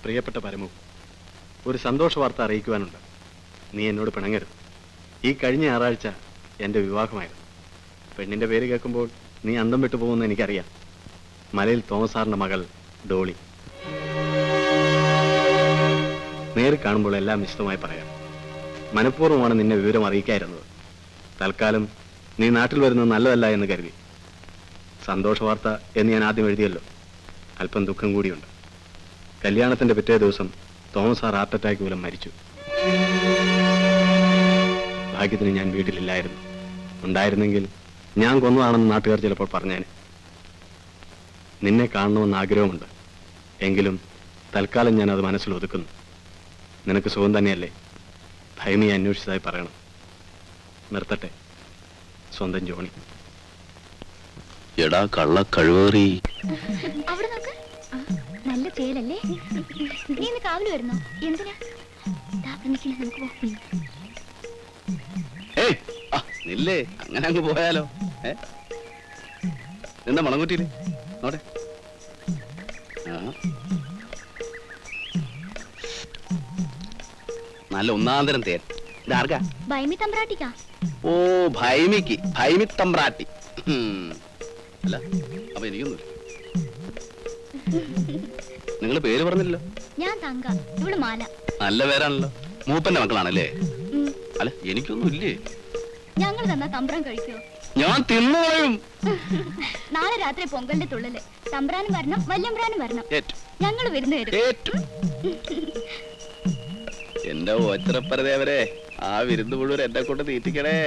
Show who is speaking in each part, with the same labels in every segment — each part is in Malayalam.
Speaker 1: പ്രിയപ്പെട്ട പരമു, ഒരു സന്തോഷ വാർത്ത അറിയിക്കുവാനുണ്ട്. നീ എന്നോട് പിണങ്ങരുത്. ഈ കഴിഞ്ഞ ഞായറാഴ്ച എൻ്റെ വിവാഹമായിരുന്നു. പെണ്ണിൻ്റെ പേര് കേൾക്കുമ്പോൾ നീ അന്തം വിട്ടു പോകുമെന്ന് എനിക്കറിയാം. മലയിൽ തോമസ് സാറിൻ്റെ മകൾ ഡോളി. നേരിൽ കാണുമ്പോൾ എല്ലാം വിശദമായി പറയാം. മനഃപൂർവ്വമാണ് നിന്നെ വിവരം അറിയിക്കായിരുന്നത്. തൽക്കാലം നീ നാട്ടിൽ വരുന്നത് നല്ലതല്ല എന്ന് കരുതി. സന്തോഷ വാർത്ത എന്ന് ഞാൻ ആദ്യം എഴുതിയല്ലോ, അല്പം ദുഃഖം കൂടിയുണ്ട്. കല്യാണത്തിന്റെ പിറ്റേ ദിവസം തോമസ് സാർ ഹാർട്ട് അറ്റാക്ക് മൂലം മരിച്ചു. ഭാഗ്യത്തിന് ഞാൻ വീട്ടിലില്ലായിരുന്നു. ഉണ്ടായിരുന്നെങ്കിൽ ഞാൻ കൊന്നതാണെന്ന് നാട്ടുകാർ ചിലപ്പോൾ പറഞ്ഞേനെ. നിന്നെ കാണണമെന്ന് ആഗ്രഹമുണ്ട്. എങ്കിലും തൽക്കാലം ഞാൻ അത് മനസ്സിൽ ഒതുക്കുന്നു. നിനക്ക് സുഖം തന്നെയല്ലേ? ഭൈമിയെ അന്വേഷിച്ചതായി പറയണം. നിർത്തട്ടെ. സ്വന്തം ജോണി.
Speaker 2: എടാ കള്ള കഴിവേറി.
Speaker 3: നല്ല ചേലല്ലേ? നീ ഇന്ന് കാവല് വരുന്നോ? എന്തിനാ?
Speaker 2: നില്ലേ, അങ്ങനെ അങ്ങ് പോയാലോ? എന്താ മണങ്കുറ്റിയില് നോട്ടെ. നല്ല ഒന്നാന്തരം തേൻ. ഇതാർക്കാ?
Speaker 3: ഭൈമി തമ്പ്രാട്ടിക്കാ.
Speaker 2: ഓ, ഭൈമിക്ക്. ഭൈമി തമ്പ്രാട്ടി. അല്ല, അപ്പൊ എനിക്കൊന്നുമില്ല. നിങ്ങള് പേര് പറഞ്ഞില്ലല്ലോ.
Speaker 3: ഞാൻ തങ്ക, ഇവള് മാല.
Speaker 2: നല്ല പേരാണല്ലോ. മൂപ്പന്റെ മക്കളാണല്ലേ? അല്ല, എനിക്കൊന്നും ഇല്ലേ.
Speaker 3: ഞങ്ങൾ തന്നാ തമ്പ്രാൻ കഴിക്കോ?
Speaker 2: ഞാൻ തിന്നുകളയും.
Speaker 3: നാളെ രാത്രി പൊങ്കലിന്റെ തുള്ളല്. തമ്പ്രാനും വരണം, വല്യമ്പ്രാനും വരണം. ഞങ്ങൾ വരുന്ന വരും.
Speaker 2: എന്റെ ഓച്ചറപ്പരദേവരെ, ആ വിരുന്ന് മുഴുവൻ എന്നെ കൊണ്ട് തീറ്റിക്കണേ.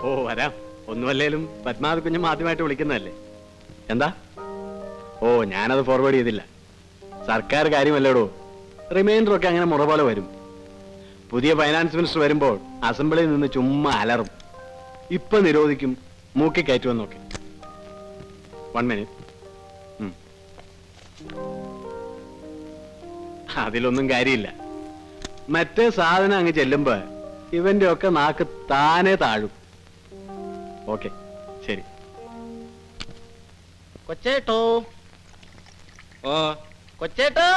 Speaker 1: ഓ, വരാം. ഒന്നുമല്ലേലും പത്മാവതി കുഞ്ഞും ആദ്യമായിട്ട് വിളിക്കുന്നതല്ലേ? എന്താ? ഓ, ഞാനത് ഫോർവേഡ് ചെയ്തില്ല. സർക്കാർ കാര്യമല്ലേടോ. റിമൈൻഡർ ഒക്കെ അങ്ങനെ മുറ പോലെ വരും. പുതിയ ഫൈനാൻസ് മിനിസ്റ്റർ വരുമ്പോൾ അസംബ്ലിയിൽ നിന്ന് ചുമ്മാ അലറും. ഇപ്പൊ നിരോധിക്കും, മൂക്കി കയറ്റുമെന്നൊക്കെ. 1 മിനിറ്റ്. അതിലൊന്നും കാര്യമില്ല. മറ്റേ സാധനം അങ്ങ് ചെല്ലുമ്പോ ഇവന്റെ ഒക്കെ നാക്ക് താനെ താഴും. ഓക്കെ, ശരി.
Speaker 4: കൊച്ചേട്ടോ,
Speaker 5: ഓ
Speaker 4: കൊച്ചേട്ടോ,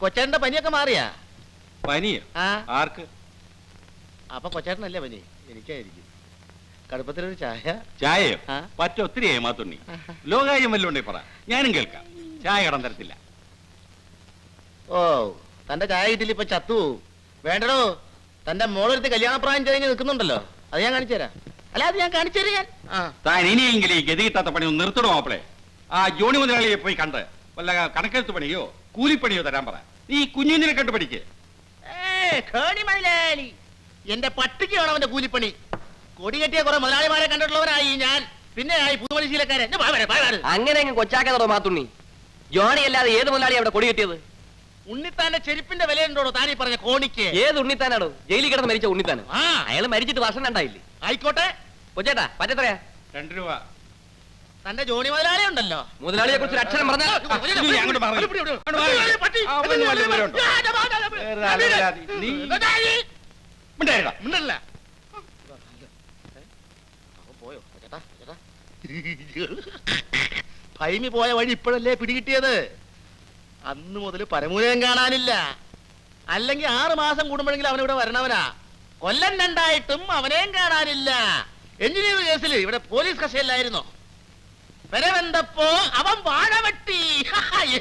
Speaker 4: കൊച്ചേട്ടന്റെ പനിയൊക്കെ മാറിയാ?
Speaker 5: പനിയോ? ആർക്ക്?
Speaker 4: അപ്പൊ കൊച്ചേട്ടനല്ലേ പനി? എനിക്കായിരിക്കും. കടുപ്പത്തിലൊരു ചായ.
Speaker 5: ചായയോ? ഒത്തിരി ഏമാത്തുണ്ണി. ലോകാര്യം വല്ലതും ഉണ്ടെങ്കിൽ പറ, ഞാനും കേൾക്കാം. ചായ കടം തരത്തില്ല.
Speaker 4: ഓ, തന്റെ ചായ കിട്ടില്ല, ഇപ്പൊ ചത്തു. വേണ്ടടോ, തന്റെ മോളെടുത്ത് കല്യാണപ്രായം കഴിഞ്ഞ് നിൽക്കുന്നുണ്ടല്ലോ, അത് ഞാൻ കാണിച്ചു തരാം. അല്ല, അത് ഞാൻ കാണിച്ചു തരാം.
Speaker 5: താൻ ഇനിയെങ്കിലും ഈ ഗതി കിട്ടാത്ത പണി ഒന്ന് നിർത്തണോ മാപ്പിളെ? ആ ജോണി മുതലാളിയെ പോയി കണ്ട് വല്ല കണക്കെടുത്ത് പണിയോ കൂലിപ്പണിയോ തരാൻ പറ. നീ കുഞ്ഞിനെ കണ്ടു പഠിക്കേ.
Speaker 4: എന്റെ പട്ടിക്ക് വേണം അവന്റെ കൂലിപ്പണി. കൊടി കെട്ടിയ കുറെ മുതലാളിമാരെ കണ്ടിട്ടുള്ളവരായി ഞാൻ. പിന്നെ ആയി പുതുമനുശീലക്കാരെ.
Speaker 6: അങ്ങനെ കൊച്ചാക്കാതോ മാത്തുണ്ണി? ജോണി അല്ലാതെ ഏത് മുതലാളി അവിടെ കൊടി കെട്ടിയത്?
Speaker 4: ഉണ്ണിത്താന്റെ ചെരുപ്പിന്റെ വിലയുണ്ടോ താനീ പറഞ്ഞ കോണിക്ക്?
Speaker 6: ഏത് ഉണ്ണിത്താനാണോ? ജയിലിൽ കിടന്ന് മരിച്ച ഉണ്ണിത്താനോ? അയാൾ മരിച്ചിട്ട് വർഷം രണ്ടായില്ലേ?
Speaker 4: ആയിക്കോട്ടെ.
Speaker 6: കൊച്ചേട്ടാ, പറ്റത്രയാ?
Speaker 5: 2 രൂപ.
Speaker 4: തന്റെ ജോണി മുതലാളി ഉണ്ടല്ലോ.
Speaker 6: മുതലാളിയെ കുറിച്ച് അക്ഷരം പറഞ്ഞാൽ
Speaker 4: ഭൈമി പോയ വഴി ഇപ്പോഴല്ലേ പിടികിട്ടിയത്. അന്ന് മുതൽ പരമൂലം കാണാനില്ല. അല്ലെങ്കിൽ 6 മാസം കൂടുമ്പോഴെങ്കിലും അവനിവിടെ വരണവനാ. കൊല്ലം 2 അവനെയും കാണാനില്ല. എഞ്ചിനീയർ കേസിൽ ഇവിടെ പോലീസ് കസ്റ്റഡിയിലായിരുന്നു. വരവെന്തപ്പോ അവൻ വാഴ വെട്ടി.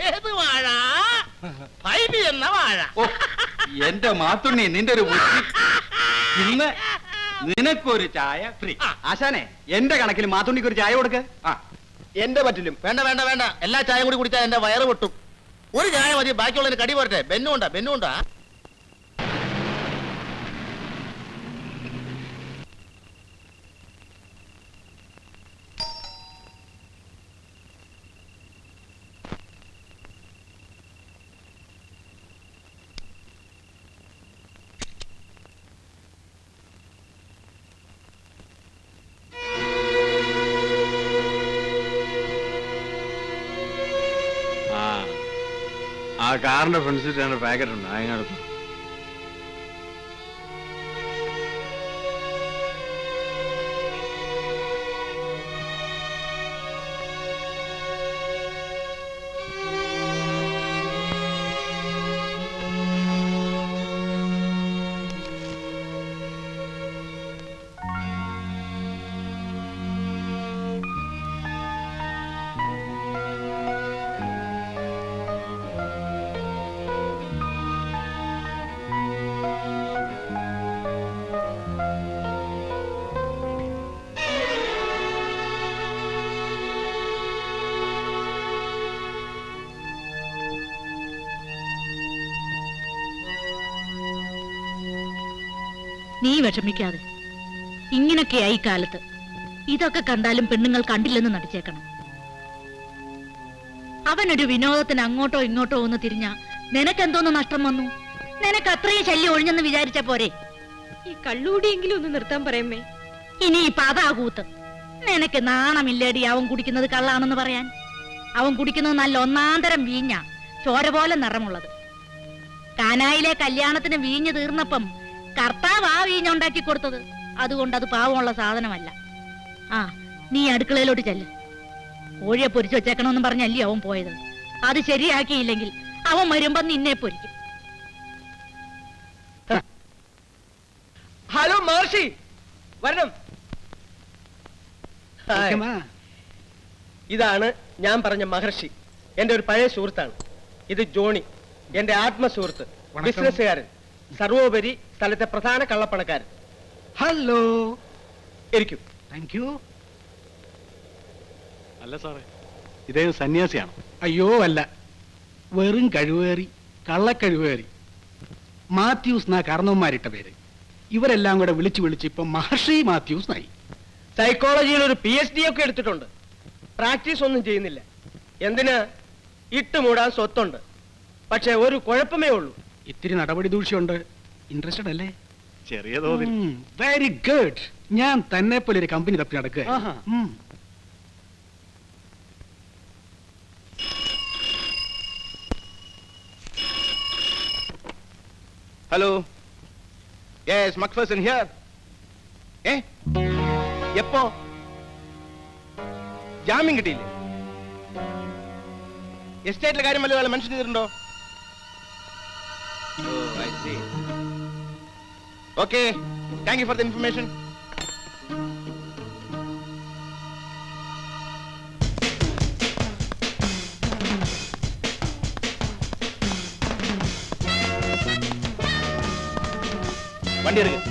Speaker 4: ഏത് വാഴ? ഭൈമി എന്ന വാഴ.
Speaker 5: എന്റെ മാത്തുണ്ണി, നിന്റെ ഒരു ഇന്ന് നിനക്കൊരു ചായ ഫ്രീ.
Speaker 6: ആശാനെ, എന്റെ കണക്കിൽ മാത്തുണ്ണിക്ക് ഒരു ചായ കൊടുക്ക.
Speaker 4: എന്റെ പറ്റിലും. വേണ്ട വേണ്ട വേണ്ട, എല്ലാ ചായയും കൂടി കുടിച്ചാൽ എന്റെ വയറ് പൊട്ടും. ഒരു ചായ മതി, ബാക്കിയുള്ളതിന് കടി പോരട്ടെ. ബെന്നുണ്ടാ ബെന്നുണ്ടാ.
Speaker 1: ആ കാറിന്റെ ഫ്രണ്ട് സീറ്റ് പാക്കറ്റ് ഉണ്ട്, അതിനടുത്ത്.
Speaker 7: നീ വിഷമിക്കാതെ. ഇങ്ങനൊക്കെയായി കാലത്ത് ഇതൊക്കെ കണ്ടാലും പെണ്ണുങ്ങൾ കണ്ടില്ലെന്ന് നടിച്ചേക്കണം. അവനൊരു വിനോദത്തിന് അങ്ങോട്ടോ ഇങ്ങോട്ടോ ഒന്ന് തിരിഞ്ഞ നിനക്കെന്തോന്ന് നഷ്ടം വന്നു? നിനക്ക് അത്രയും ശല്യം ഒഴിഞ്ഞെന്ന് വിചാരിച്ച പോരെ?
Speaker 8: ഈ കള്ളൂടിയെങ്കിലും ഒന്ന് നിർത്താൻ പറയമ്മേ.
Speaker 7: ഇനി ഇപ്പൊ അതാ കൂത്ത്. നിനക്ക് നാണമില്ലേടി അവൻ കുടിക്കുന്നത് കള്ളാണെന്ന് പറയാൻ? അവൻ കുടിക്കുന്നത് നല്ല ഒന്നാന്തരം വീഞ്ഞ, ചോര പോലെ നിറമുള്ളത്. കാനായിലെ കല്യാണത്തിന് വീഞ്ഞ് തീർന്നപ്പം കർത്താവ് ആ വീഞ്ഞുണ്ടാക്കി കൊടുത്തത്. അതുകൊണ്ട് അത് പാവമുള്ള സാധനമല്ല. ആ, നീ അടുക്കളയിലോട്ട് ചെല്ല്. കോഴിയെ പൊരിച്ചു വെച്ചേക്കണമെന്ന് പറഞ്ഞല്ലേ അവൻ പോയത്. അത് ശരിയാക്കിയില്ലെങ്കിൽ അവൻ വരുമ്പോ നിന്നെ പൊരിക്കും.
Speaker 6: ഹലോ മഹർഷി, വരണം. ഇതാണ് ഞാൻ പറഞ്ഞ മഹർഷി. എന്റെ ഒരു പഴയ സുഹൃത്താണ്. ഇത് ജോണി, എന്റെ ആത്മസുഹൃത്ത്, ബിസിനസ്സുകാരൻ, സർവോപരി സ്ഥലത്തെ പ്രധാന കള്ളപ്പണക്കാരൻ.
Speaker 9: ഹലോ,
Speaker 6: ഇരിക്കും.
Speaker 9: Thank you.
Speaker 1: അല്ല സാറേ, ഇതേ സന്യാസിയാണോ?
Speaker 9: അയ്യോ അല്ല, വെറും കഴിവേറി, കള്ളക്കഴിവേറി. മാത്യൂസ് എന്നാ കാരണവന്മാരിട്ട പേര്. ഇവരെല്ലാം കൂടെ വിളിച്ച് ഇപ്പൊ മഹർഷി മാത്യൂസ് ആയി.
Speaker 6: സൈക്കോളജിയിൽ ഒരു PhD ഒക്കെ എടുത്തിട്ടുണ്ട്. പ്രാക്ടീസ് ഒന്നും ചെയ്യുന്നില്ല. എന്തിന്? ഇട്ടുമൂടാൻ സ്വത്തുണ്ട്. പക്ഷെ ഒരു കുഴപ്പമേ ഉള്ളൂ,
Speaker 9: ഇത്തിരി നടപടി ദൂഷ്യമുണ്ട്. ഇൻട്രസ്റ്റഡ് അല്ലേ?
Speaker 1: ചെറിയ തോതിൽ.
Speaker 9: Very good. ഞാൻ തന്നെ പോലെ ഒരു കമ്പനി തപ്പി നടക്കുക.
Speaker 4: Hello, yes, McPherson here. എപ്പോ? ജാമ്യം കിട്ടിയില്ലേ? എസ്റ്റേറ്റിലെ കാര്യം വല്ല മെൻഷൻ ചെയ്തിട്ടുണ്ടോ? Okay, thank you for the information. വണ്ടി എടുക്കുക.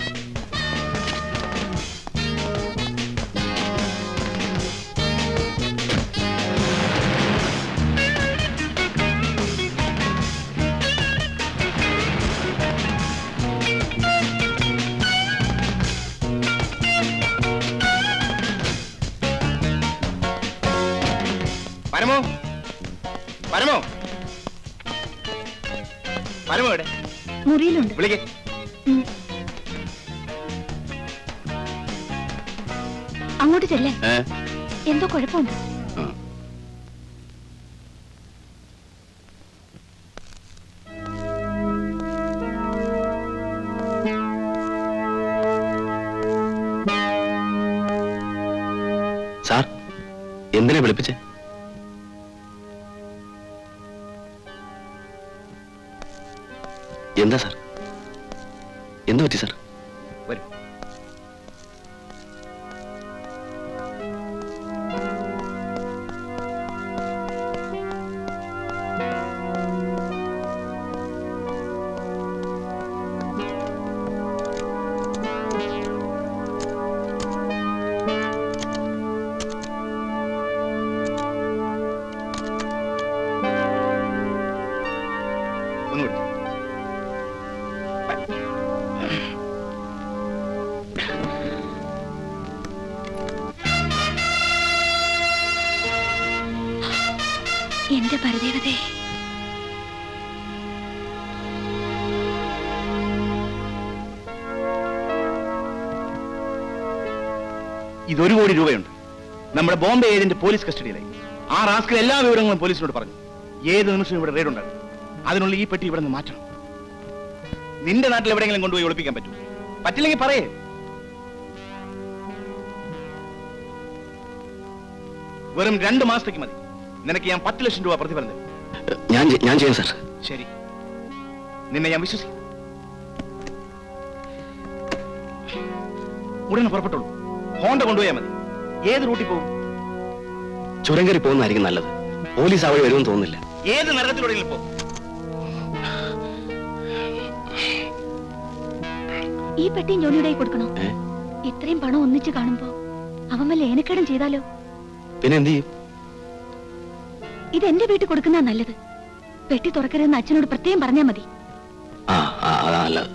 Speaker 4: പരമോ, പരമോ, പരമോ എവിടെ?
Speaker 3: മുറിയിലുണ്ട്.
Speaker 4: വിളിക്കേ.
Speaker 3: അങ്ങോട്ട് ചെല്ലേ. എന്തോ കുഴപ്പമുണ്ട്.
Speaker 2: സാർ, എന്തിനാ വിളിപ്പിച്ചേ? എന്താ സാർ? എന്ത് പറ്റി സാർ?
Speaker 4: വരും. ഒന്നുകൂടി.
Speaker 3: എന്റെ പരദേവതേ,
Speaker 4: ഇത് 1 കോടി രൂപയുണ്ട്. നമ്മുടെ ബോംബെ ഏജന്റ് പോലീസ് കസ്റ്റഡിയിലായി. ആ റാസ്കൽ എല്ലാ വിവരങ്ങളും പോലീസിനോട് പറഞ്ഞു. ഏത് നിമിഷവും ഇവിടെ റെയ്ഡ് ഉണ്ടാകും. അതിനുള്ള ഈ പെട്ടി ഇവിടെ നിന്ന് മാറ്റണം. നിന്റെ നാട്ടിൽ എവിടെയെങ്കിലും കൊണ്ടുപോയി ഒളിപ്പിക്കാൻ പറ്റൂ. പറ്റില്ലെങ്കിൽ പറയേ. വെറും 2 മാസത്തേക്ക് മതി. നിനക്ക് ഞാൻ 10 ലക്ഷം രൂപ പ്രതിഫലം തരും.
Speaker 2: ഞാൻ ചെയ്യാം സാർ.
Speaker 4: ശരി, നിന്നെ ഞാൻ വിശ്വസിക്കും. ഉടനെ പുറപ്പെട്ടോളൂ. ഹോണ്ട കൊണ്ടുപോയാൽ മതി. ഏത് റൂട്ടിൽ പോകും?
Speaker 2: ചുരം കയറി പോകുന്നതായിരിക്കും നല്ലത്. പോലീസ് അവിടെ വരുമെന്ന് തോന്നുന്നില്ല.
Speaker 4: ഏത് നരകത്തിലൂടെ പോകും?
Speaker 3: ഈ പെട്ടി ജോണിയുടെ കൊടുക്കണോ? ഇത്രയും പണം ഒന്നിച്ച് കാണുമ്പോ അവൻ വല്ല ഏനക്കേടും ചെയ്താലോ?
Speaker 2: പിന്നെ എന്ത് ചെയ്യും?
Speaker 3: ഇത് എന്റെ വീട്ടിൽ കൊടുക്കുന്ന നല്ലത്. പെട്ടി തുറക്കരുതെന്ന് അച്ഛനോട് പ്രത്യേകം പറഞ്ഞാൽ മതി.
Speaker 2: അതാ നല്ലത്.